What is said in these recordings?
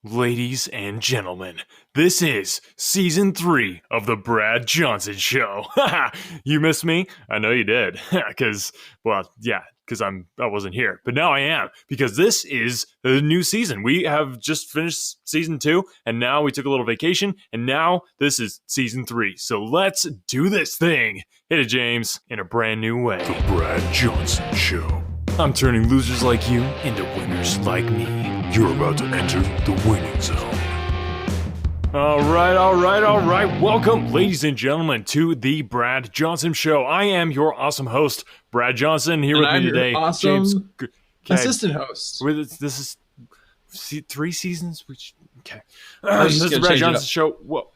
Ladies and gentlemen, this is season 3 of the Brad Johnson Show. You missed me? I know you did. Because I wasn't here. But now I am, because this is the new season. We have just finished season 2, and now we took a little vacation, and now this is season 3. So let's do this thing. Hit it, James, in a brand new way. The Brad Johnson Show. I'm turning losers like you into winners like me. You're about to enter the winning zone. All right. Welcome, ladies and gentlemen, to the Brad Johnson Show. I am your awesome host, Brad Johnson, here with me today. Awesome James, assistant host. This is 3 seasons. Okay. This This is the Brad Johnson Show. Well,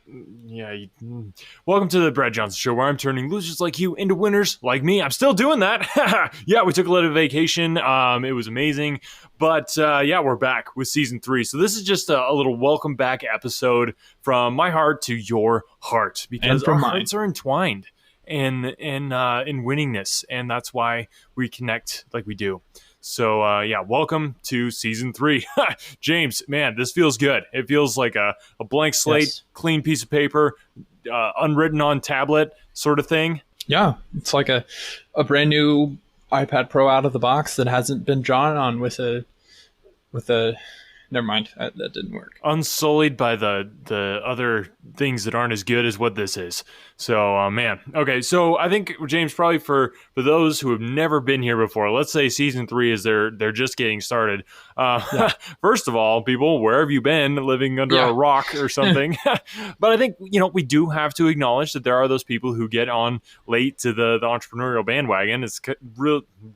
welcome to the Brad Johnson Show, where I'm turning losers like you into winners like me. I'm still doing that. Yeah, we took a little vacation. It was amazing. But we're back with season 3. So this is just a little welcome back episode from my heart to your heart, because our hearts are entwined in winningness, and that's why we connect like we do. So, welcome to season 3. James, man, this feels good. It feels like a blank slate, Clean piece of paper, unwritten on tablet sort of thing. Yeah, it's like a brand new iPad Pro out of the box that hasn't been drawn on with a never mind, that didn't work. Unsullied by the other things that aren't as good as what this is. So, man. Okay, so I think, James, probably for those who have never been here before, let's say season 3 is they're just getting started. First of all, people, where have you been, living under a rock or something? But I think, we do have to acknowledge that there are those people who get on late to the entrepreneurial bandwagon. It's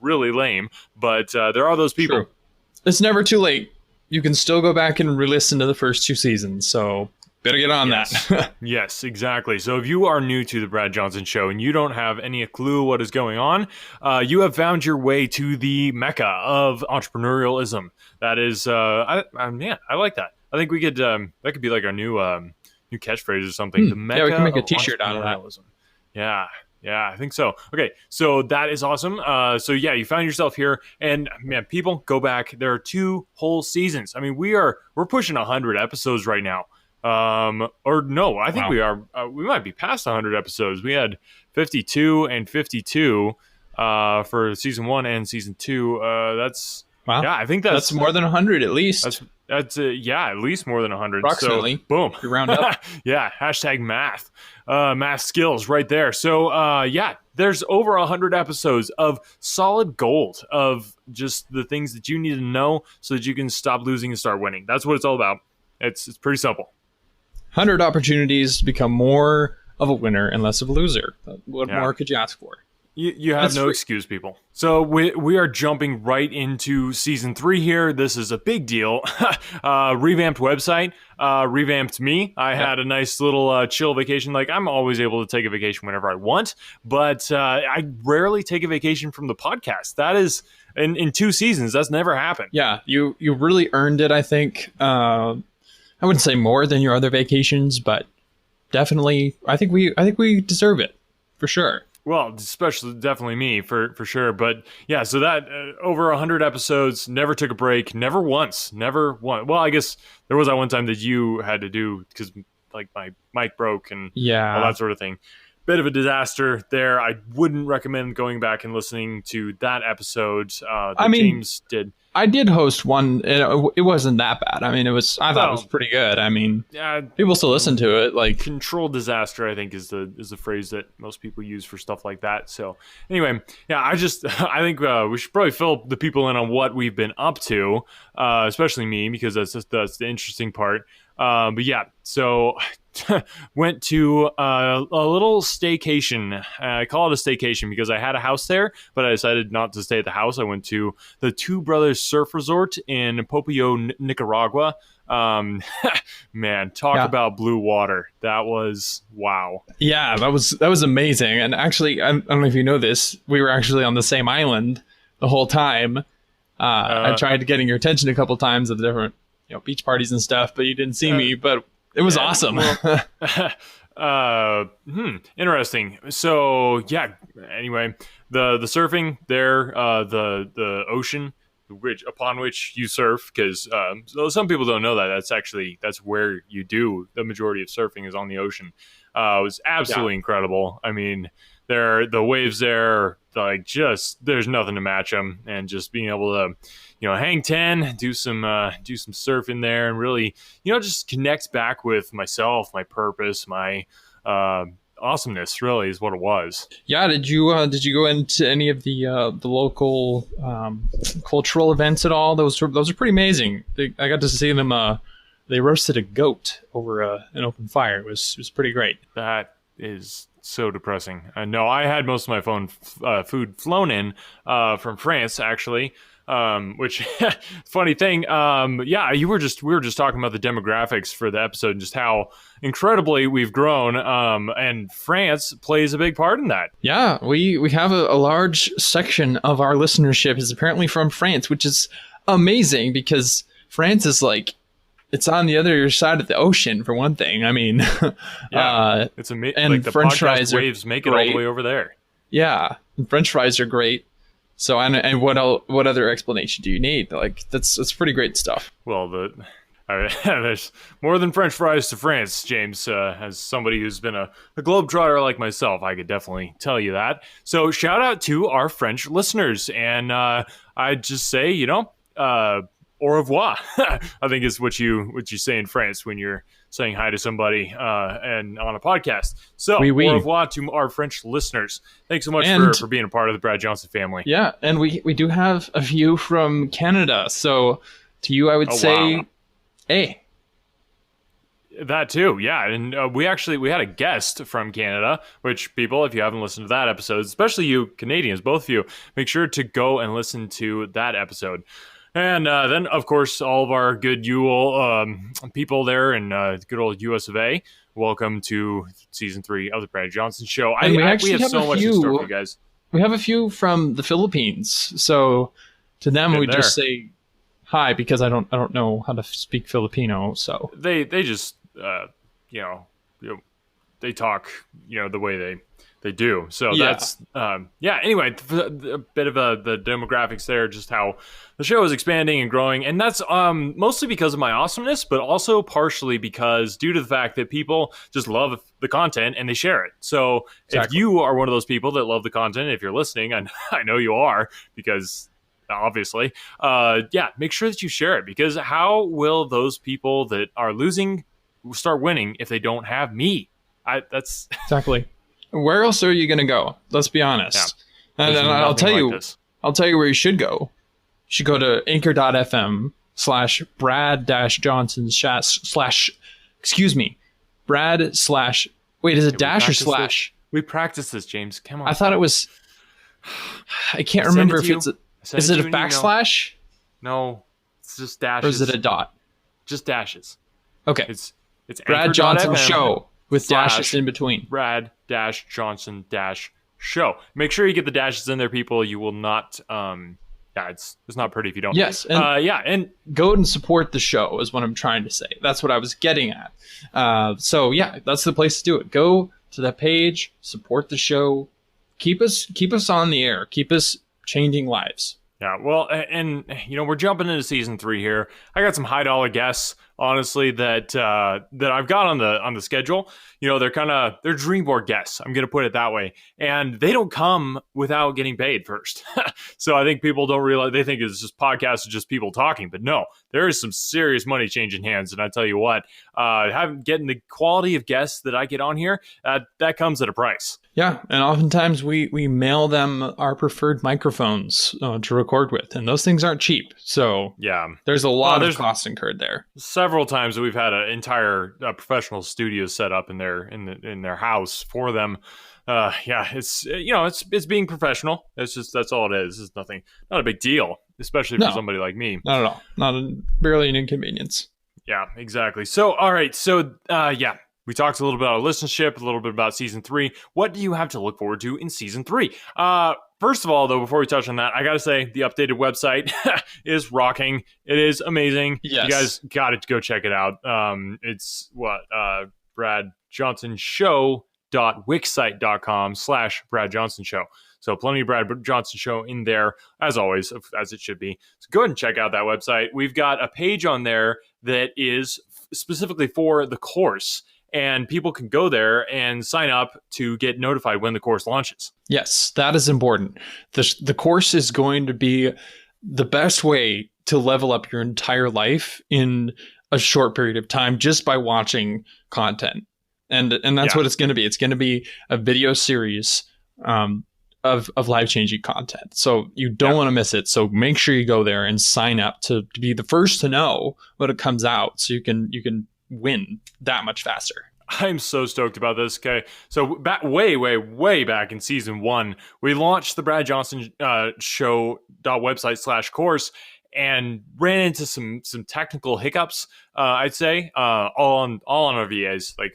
really lame, but there are those people. True. It's never too late. You can still go back and re-listen to the first 2 seasons, so better get on that. Yes, exactly. So if you are new to the Brad Johnson Show and you don't have any clue what is going on, you have found your way to the mecca of entrepreneurialism. That is, I like that. I think we could that could be like our new catchphrase or something. The mecca we can make a of t-shirt out of that. Yeah, I think so. Okay, so that is awesome. You found yourself here, and man, people, go back. There are 2 whole seasons. I mean, we're pushing 100 episodes right now. Or no, I think we are. We might be past 100 episodes. We had 52 and 52 for season 1 and season 2. That's wow. Yeah, I think that's more than 100 at least. That's at least more than 100. Approximately. So, boom. You round up. Yeah, hashtag math. Math skills right there. So, there's over 100 episodes of solid gold of just the things that you need to know so that you can stop losing and start winning. That's what it's all about. It's pretty simple. 100 opportunities to become more of a winner and less of a loser. What more could you ask for? You have no excuse, people. So we are jumping right into season 3 here. This is a big deal. Revamped website, revamped me. I had a nice little chill vacation. Like, I'm always able to take a vacation whenever I want, but I rarely take a vacation from the podcast. That is, in 2 seasons, that's never happened. Yeah, you really earned it, I think. I wouldn't say more than your other vacations, but definitely, I think we deserve it, for sure. Well, definitely me, for sure. But yeah, so that over 100 episodes, never took a break, never won. Well, I guess there was that one time that you had to do, because like my mic broke and all that sort of thing. Bit of a disaster there. I wouldn't recommend going back and listening to that episode James did. I did host one, and it wasn't that bad. I mean, I thought it was pretty good. I mean, people still listen to it. Like, controlled disaster, I think, is the phrase that most people use for stuff like that. So anyway, I think we should probably fill the people in on what we've been up to, especially me, because that's the interesting part. So went to a little staycation. I call it a staycation because I had a house there, but I decided not to stay at the house. I went to the Two Brothers Surf Resort in Popayo, Nicaragua. Man, talk about blue water. That was wow. Yeah, that was amazing. And actually, I don't know if you know this, we were actually on the same island the whole time. I tried getting your attention a couple times at the different beach parties and stuff, but you didn't see me. But it was awesome. Interesting. So anyway, the surfing there, the ocean, upon which you surf, because so some people don't know that that's where you do the majority of surfing is on the ocean. It was absolutely incredible. I mean, the waves there, like, just there's nothing to match them, and just being able to, hang 10, do some surfing there, and really, just connect back with myself, my purpose, my awesomeness, really is what it was. Yeah, did you go into any of the local cultural events at all? Those are pretty amazing. I got to see them. They roasted a goat over an open fire. It was pretty great. That is so depressing. No, I had most of my food flown in from France, actually. Which funny thing. Yeah, we were just talking about the demographics for the episode and just how incredibly we've grown. And France plays a big part in that. Yeah, we have a large section of our listenership is apparently from France, which is amazing because France is like, it's on the other side of the ocean, for one thing. I mean, it's amazing. And like the French fries waves make it all the way over there. Yeah, and French fries are great. So and what other explanation do you need? Like that's pretty great stuff. Well, there's more than French fries to France, James. As somebody who's been a globetrotter like myself, I could definitely tell you that. So shout out to our French listeners, and I'd just say, au revoir, I think is what you say in France when you're saying hi to somebody and on a podcast. So, oui. Au revoir to our French listeners. Thanks so much for being a part of the Brad Johnson family. Yeah, and we do have a few from Canada. So to you, I would say, wow. Hey. That too, yeah. And we had a guest from Canada, which, people, if you haven't listened to that episode, especially you Canadians, both of you, make sure to go and listen to that episode. And then, of course, all of our good people there in good old US of A. Welcome to season 3 of the Brad Johnson Show. And we have so much in store for you guys. We have a few from the Philippines, so to them we just say hi because I don't know how to speak Filipino. So they just they talk the way they do. So that's anyway, a bit of the demographics there, just how the show is expanding and growing. And that's mostly because of my awesomeness, but also partially because due to the fact that people just love the content and they share it. So If you are one of those people that love the content, if you're listening, and I know you are, because obviously, make sure that you share it, because how will those people that are losing start winning if they don't have me? That's exactly. Where else are you going to go? Let's be honest. Yeah. And I'll tell you where you should go. You should go to anchor.fm/Brad-Johnson Brad/ wait, is it dash or slash? We practiced this, James. Come on. I thought it was, I can't remember if it's is it a backslash? No, it's just dashes. Or is it a dot? Just dashes. Okay. It's Brad Johnson Show with dashes in between. Brad-Johnson-Show. Make sure you get the dashes in there, people. You will not. It's not pretty if you don't. Yes. And and go and support the show is what I'm trying to say. That's what I was getting at. So that's the place to do it. Go to that page, support the show, keep us on the air, keep us changing lives. Yeah, well, and we're jumping into season 3 here. I got some $high guests, honestly, that I've got on the schedule. They're dream board guests. I'm gonna put it that way, and they don't come without getting paid first. So I think people don't realize, they think it's just podcasts, just people talking, but no, there is some serious money changing hands. And I tell you what, getting the quality of guests that I get on here, that comes at a price. Yeah, and oftentimes we mail them our preferred microphones to record with, and those things aren't cheap. So there's a lot of cost incurred there. Several times that we've had an entire professional studio set up in their house for them. It's being professional. That's all it is. It's not a big deal, especially for somebody like me. Not at all. Barely an inconvenience. Yeah, exactly. So all right, we talked a little bit about listenership, a little bit about season 3. What do you have to look forward to in season 3? First of all, though, before we touch on that, I got to say the updated website is rocking. It is amazing. Yes. You guys got to go check it out. It's BradJohnsonShow.wixsite.com/Brad Johnson Show. So plenty of Brad Johnson Show in there, as always, as it should be. So go ahead and check out that website. We've got a page on there that is specifically for the course, and people can go there and sign up to get notified when the course launches. Yes, that is important. The course is going to be the best way to level up your entire life in a short period of time just by watching content. And that's what it's going to be. It's going to be a video series of life-changing content. So you don't want to miss it. So make sure you go there and sign up to be the first to know when it comes out, so you can win that much faster. I'm so stoked about this. Okay, so way back in season 1, we launched the Brad Johnson Show website/course and ran into some technical hiccups. I'd say all on our VAs. Like,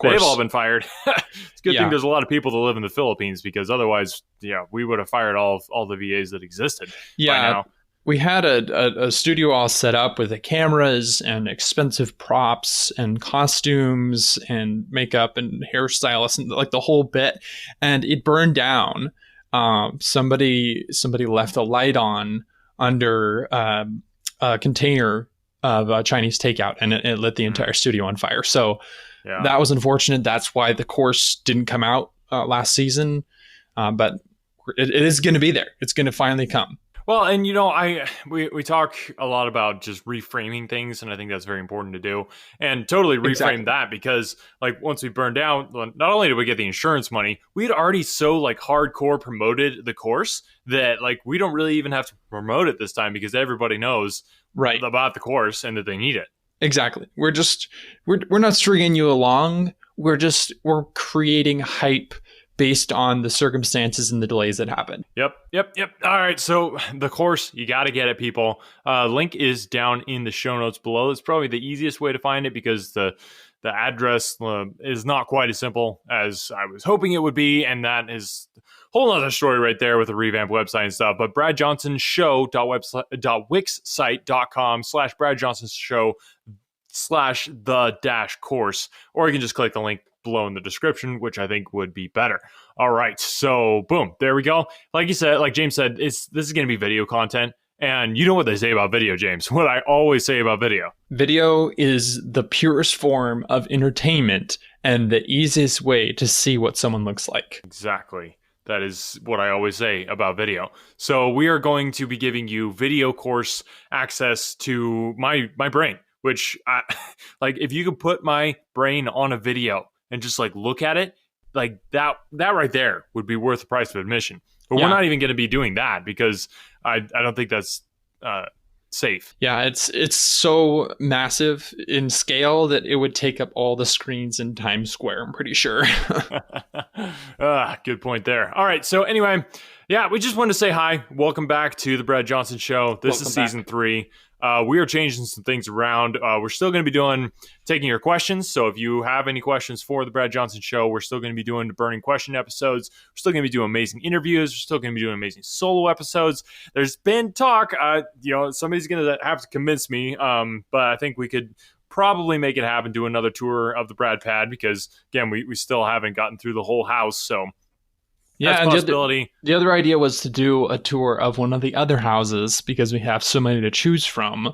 they've all been fired. It's a good thing there's a lot of people that live in the Philippines, because otherwise, we would have fired all the VAs that existed by now. We had a studio all set up with the cameras and expensive props and costumes and makeup and hairstylists and like the whole bit, and it burned down. Somebody left a light on under a container of Chinese takeout, and it lit the entire studio on fire. So that was unfortunate. That's why the course didn't come out last season, but it is going to be there. It's going to finally come. Well, and we talk a lot about just reframing things, and I think that's very important to do, and totally reframe that, because like once we burned out, not only did we get the insurance money, we had already so like hardcore promoted the course that like we don't really even have to promote it this time, because everybody knows about the course and that they need it. Exactly. We're not stringing you along. We're creating hype based on the circumstances and the delays that happen. Yep. All right, so the course, you got to get it, people. Link is down in the show notes below. It's probably the easiest way to find it, because the address is not quite as simple as I was hoping it would be, and that is a whole other story right there with the revamped website and stuff. But bradjohnsonshow.wixsite.com/Brad Johnson Show/the-course, or you can just click the link below in the description, which I think would be better. All right, so boom, there we go. Like you said, like James said, this is going to be video content, and you know what they say about video, James. What I always say about video. Video is the purest form of entertainment and the easiest way to see what someone looks like. Exactly. That is what I always say about video. So we are going to be giving you video course access to my brain, which like if you could put my brain on a video and just like look at it, like that right there would be worth the price of admission. But we're not even going to be doing that, because I don't think that's safe. Yeah, it's so massive in scale that it would take up all the screens in Times Square, I'm pretty sure. Good point there. All right, so anyway, we just wanted to say hi. Welcome back to the Brad Johnson Show. This is season 3. We are changing some things around. We're still going to be taking your questions. So if you have any questions for the Brad Johnson Show, we're still going to be doing the burning question episodes. We're still going to be doing amazing interviews. We're still going to be doing amazing solo episodes. There's been talk, somebody's going to have to convince me. But I think we could probably make it happen, do another tour of the Brad Pad, because again, we still haven't gotten through the whole house. So that's a possibility. The other idea was to do a tour of one of the other houses, because we have so many to choose from.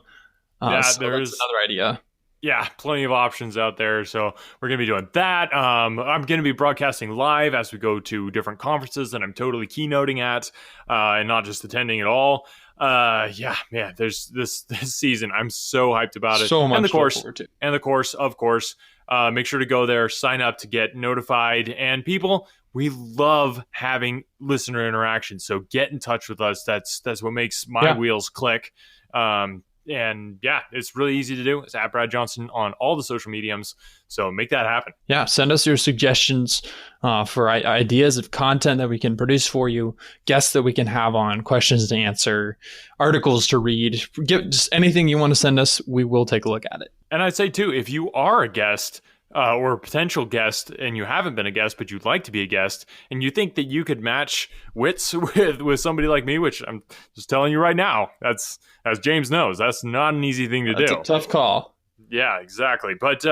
So that's another idea. Yeah, plenty of options out there. So we're going to be doing that. I'm going to be broadcasting live as we go to different conferences that I'm totally keynoting at, and not just attending at all. There's this season. I'm so hyped about it. So much and the course, forward to. And the course, of course. Make sure to go there, sign up to get notified. And people, we love having listener interaction. So get in touch with us. That's what makes my wheels click. And it's really easy to do. It's at Brad Johnson on all the social mediums. So make that happen. Yeah, send us your suggestions for ideas of content that we can produce for you, guests that we can have on, questions to answer, articles to read. Just anything you want to send us, we will take a look at it. And I'd say, too, if you are a guest or a potential guest and you haven't been a guest, but you'd like to be a guest, and you think that you could match wits with somebody like me, which I'm just telling you right now, that's, as James knows, that's not an easy thing to do. It's a tough call. Yeah, exactly. But,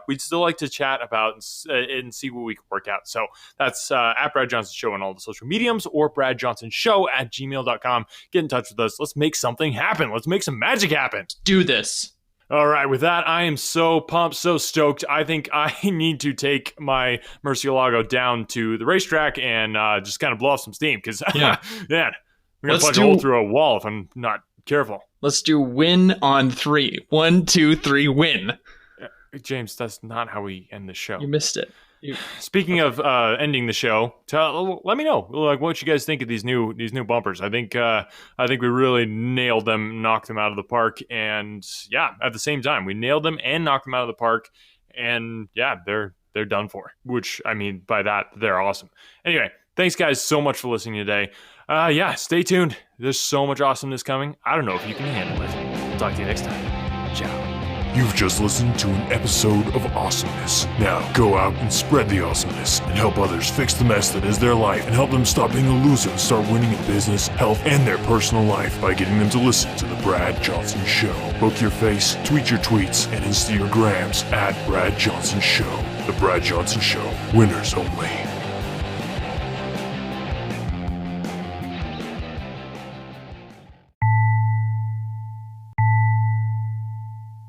we'd still like to chat about and see what we can work out. So that's at Brad Johnson Show on all the social mediums or bradjohnsonshow@gmail.com. Get in touch with us. Let's make something happen. Let's make some magic happen. Do this. All right, with that, I am so pumped, so stoked. I think I need to take my Murcielago down to the racetrack and just kind of blow off some steam because, man, I'm going to punch a hole through a wall if I'm not careful. Let's do win on 3. 1, 2, 3, win. James, that's not how we end the show. You missed it. Speaking of ending the show, let me know what you guys think of these new bumpers. I think we really nailed them, knocked them out of the park, and at the same time we nailed them and knocked them out of the park, and they're done for. Which I mean by that they're awesome. Anyway, thanks guys so much for listening today. Stay tuned. There's so much awesomeness coming. I don't know if you can handle it. Talk to you next time. Ciao. You've just listened to an episode of Awesomeness. Now, go out and spread the awesomeness and help others fix the mess that is their life and help them stop being a loser and start winning in business, health, and their personal life by getting them to listen to The Brad Johnson Show. Book your face, tweet your tweets, and Insta your grams at Brad Johnson Show. The Brad Johnson Show. Winners only.